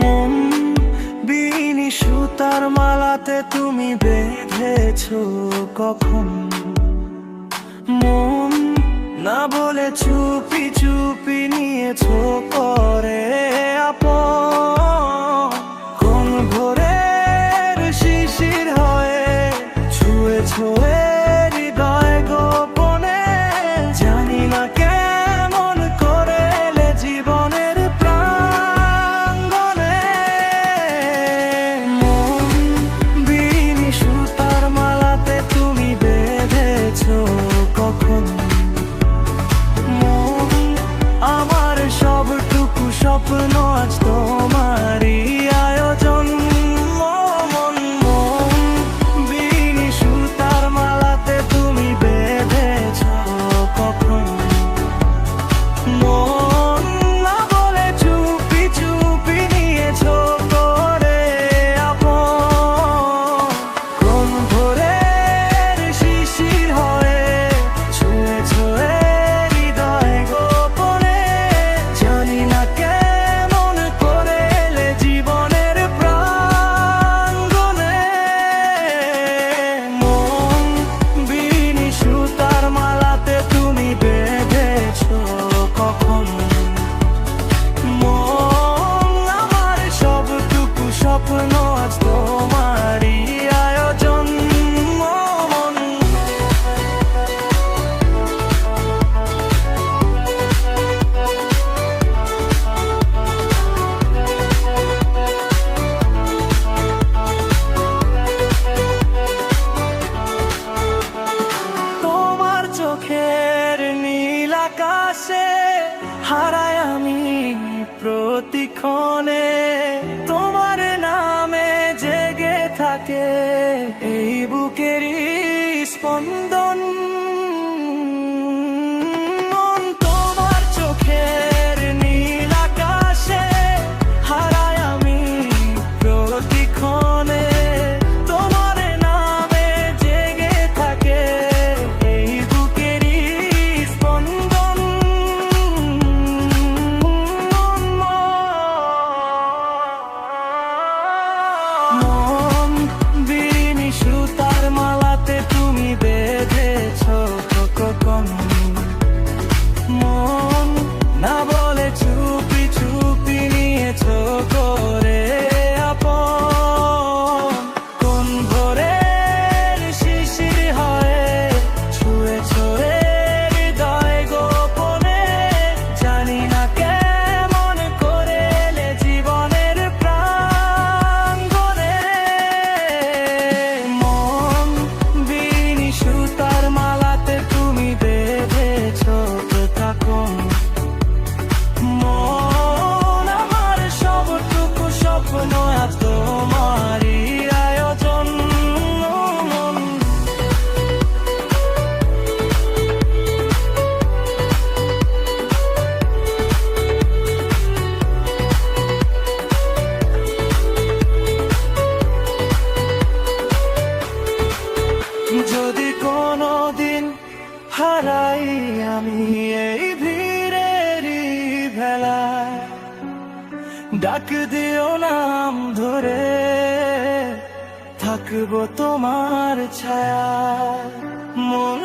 মন বিনি সুতার মালাতে তুমি বেঁধেছো কখন? মন না বলে চুপি চুপি নিয়েছো করে আপন। কোন ভোরের শিশির হয়ে ছুঁয়েছো হৃদয় গোপনে, জানি না কেমন করে এলে জীবনের প্রাঙ্গণে। মন বিনি সুতার মালাতে তুমি বেঁধেছো কখন? মন আমার সবটুকু স্বপ্ন আজ তোমারই আয়োজন। মন মন বিনি সুতার মালাতে তুমি বেঁধেছো কখন? মন না বলে চুপি চুপি নিয়েছো করে আপন। কোন ভোরের শিশির হয়ে ছুঁয়েছো হৃদয় গোপনে, জানি না কেমন করে এলে জীবনের প্রাঙ্গণে। মন বিনি সুতার মালাতে তুমি বেঁধেছো কখন? মন আমার সবটুকু স্বপ্ন আজ তোমারই আয়োজন। মন তোমার চোখের নীল আকাশে হারাই আমি প্রতিক্ষণে, তোমার নামে জেগে থাকে এই বুকেরই স্পন্দন। মন তোমার চোখের নীল আকাশে হারাই আমি প্রতিক্ষণে, তোমার নামে জেগে থাকে এই বুকেরই স্পন্দন। মন বিনি সুতার মালাতে তুমি বেঁধেছো কখন? মন না বলে চুপি চুপি নিয়েছো করে আপন। কোন ভোরের শিশির হয়ে ছুঁয়েছো হৃদয় গোপনে, জানি না কেমন করে এলে জীবনের প্রাঙ্গণে। মন বিনি সুতার মালাতে তুমি বেঁধেছো কখন? মন আমার সবটুকু স্বপ্ন আজ তোমারই আয়োজন। মন যদি কোনোদিন হারাই আমি এই ভিড়েরই ভেলায়, ডাক দিও নাম ধরে থাকবো তোমার ছায়া। মন